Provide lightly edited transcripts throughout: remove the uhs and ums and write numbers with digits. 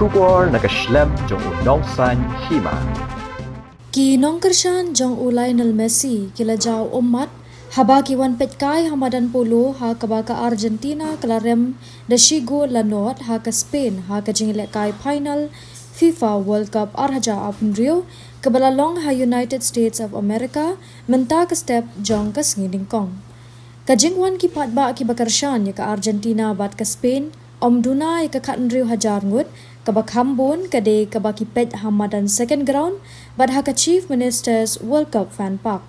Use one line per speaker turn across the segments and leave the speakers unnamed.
Shubor nakaslem jong Nongkyrshan Hima.
Ki Nongkyrshan jong Lionel Messi kila jau Ummat Haba ki wan petkai hamadan Polo ha kabaka Argentina kelarem dashigo lanot ha ke Spain ha ke jinglekai Phainal Fifa World Cup arhaja apun Rio kebalalong ha United States of America menta ke step jong ke sengiding kong. Kajingwan ki patba ki bakarshan ya ke Argentina bat ke Spain Omduna ya ke Rio hajar ngut kabak hambun kade kabaki pet hamadan second ground bat ha ke Chief Minister's World Cup fan park.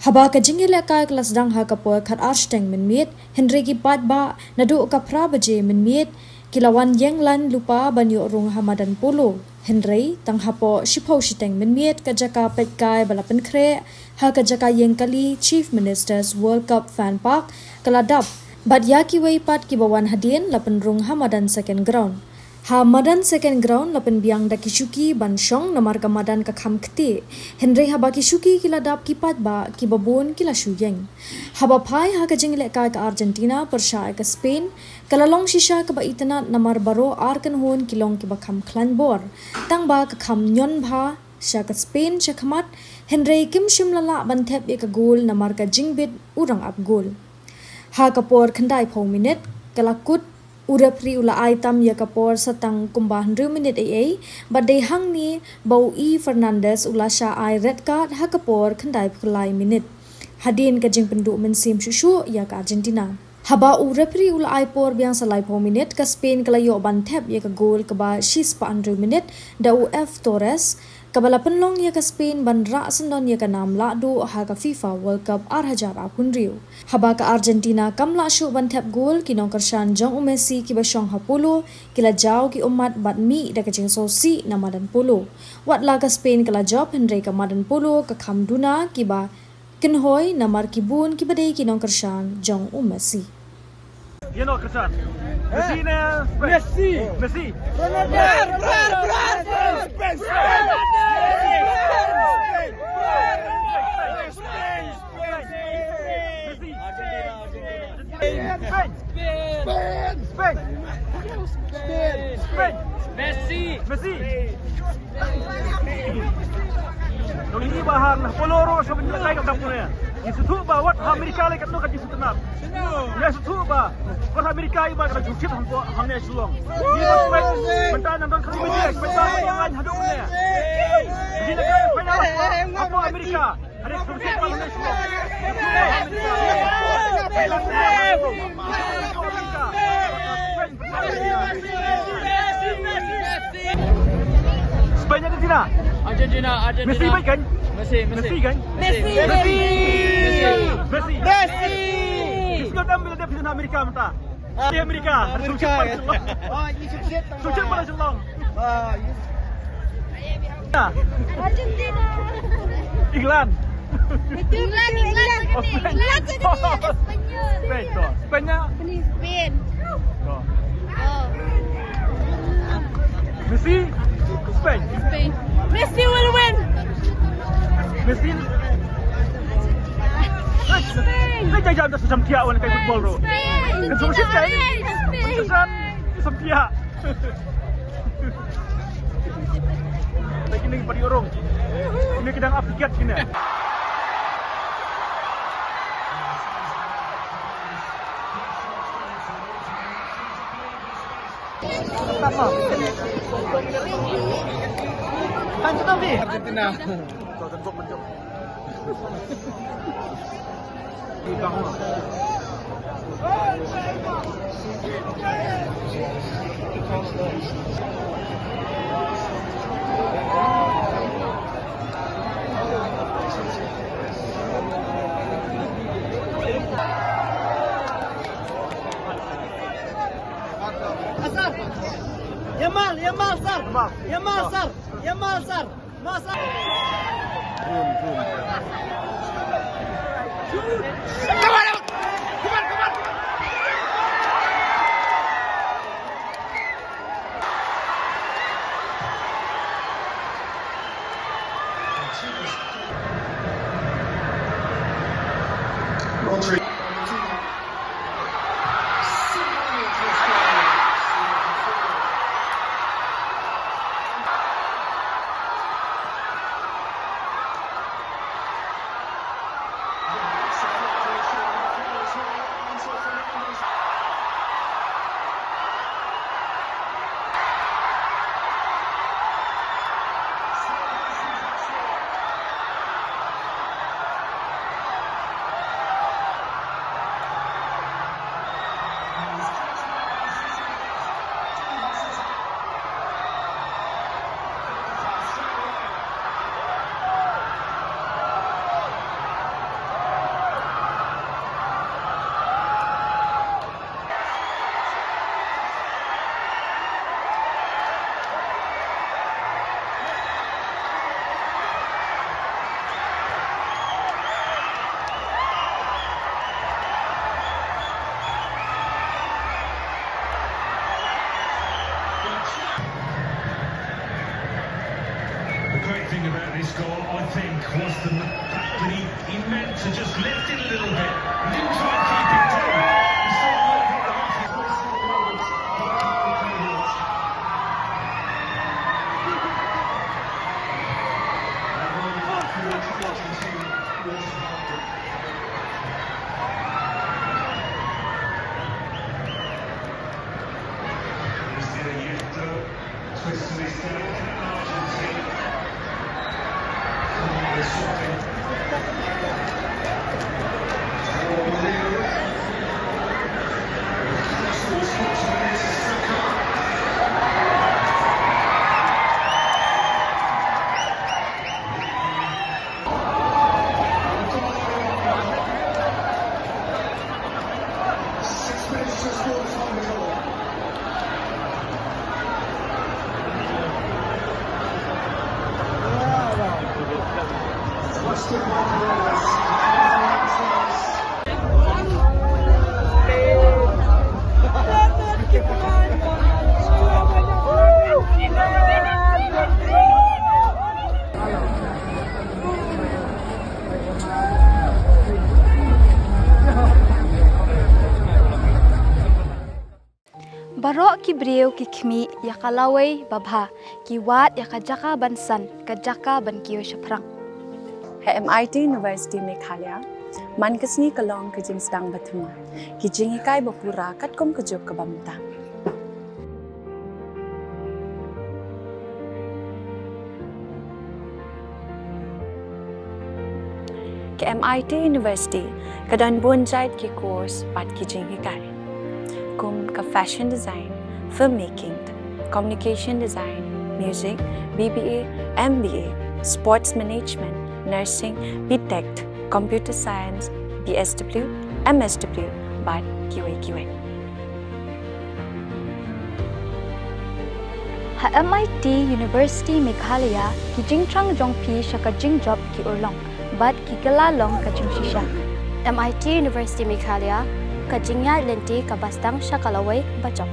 Haba ka jingile ka kelas dang ha kapo khat arsteng min miet Henry ki patba nadu ka pra baje min miet kilawan yenglan lupa banyo rung hamadan Polo Henry tang hapo shipau shiteng min miet ka jaka pet kai balapan kre ha ka jaka yengkali Chief Minister's World Cup fan park kaladap bat yaki wei pat ki bawan hadien lapan rung hamadan second ground. Hamadan second ground lapan biang da kisuki ban syong namar kamadan ka kham kte Henry haba kisuki kila dap ki patba ki babon kila shuyeng haba phai ha ka jingle ka Argentina persha ka Spain kalalong shisha ka ba itana namar baro arkan hon kilong ki ba kham khlan bor tang ba ka kham nyon bha sha ka Spain sha khamat Henry kim shim lala ban thep ka gol namar ka jingbit urang up gol ha ka por khandai pho minute kalakut Urapri ula aitam ya kapor satang kumbah 100 minit ai badai hang ni bau E Fernandez ula Shah ai red card ha kapor khandai pulai minit hadin ka jing pendu men sim shushu ya ka Argentina haba urapri ula ai por biang salai po minit ka Spain kala yo ban thep ya ka gol ka ba shis pa 100 minit da UF Torres kabala penlong ya ka Spain ban ra sendon ya ka nam la do ha ka FIFA World Cup arhajar apun Rio haba ka Argentina kamla shu ban thep gol ki Nongkyrshan jong Messi ki ba shong ha Polo kila jau ki Ummat bat mi da ka jing so si namadan Polo wat la ka Spain kala job Henry ka madan Polo ka khamduna ki ba kinhoy namar ki bun ki badai ki Nongkyrshan jong Messi
You know Nongkyrshan Messi na Messi Messi. Nong ini bahang nah Polo so menjelai kat kampung ya. Isu ba wat Amerika lai kat no kat isu tenap. Ya isu ba wat Amerika iba kat jukit hang ne sulong. Ni ba mentan nang kan media mentan yang lain haduk ne. Jadi negara Phainal apa Amerika ada jukit hang ne sulong. Spain Argentina. Messi baik kan? Messi kan? Messi. Kita ambil dia pindah Amerika mentah. Di Amerika. Oh, ini sukses pada Selong.
Argentina.
England. Spain. Messi. Spain.
Messi will win.
Messi. Saya jangan dah sampai awal kayak football bro. Kan sukses kan? Suksesan sampai. Lagi ni pada orang. Ini kedang Afrika kini. Apa? Argentina. Bentuk. Yamal sar. Masa.
great thing about this goal, I think, was the fact that he meant to just lift it a little bit. He didn't try and keep it down. He sort of let it off his twist to his delicate Argentine.
Barok ki brio ki khmi ya kalawai babha ki wat ya kajaka bansan kajaka ban kiyo shaprang.
MIT University Meghalaya mankasni kalong kajing sedang batuma ki jingikai bapura katkom kajok kabamta. Ke MIT University kadan bonjait ki course pat ki jingikai. Kum ka fashion design, filmmaking, communication design, music, BBA, MBA, sports management, nursing, BTech, computer science, BSW, MSW, but QA.
Ha MIT University Meghalaya ki jingtrang jongpi shaka jingjop ki urlong, but ki galalong ka jingshisha. MIT University Meghalaya ka jingya lenti ka bastang shakalaway bachok.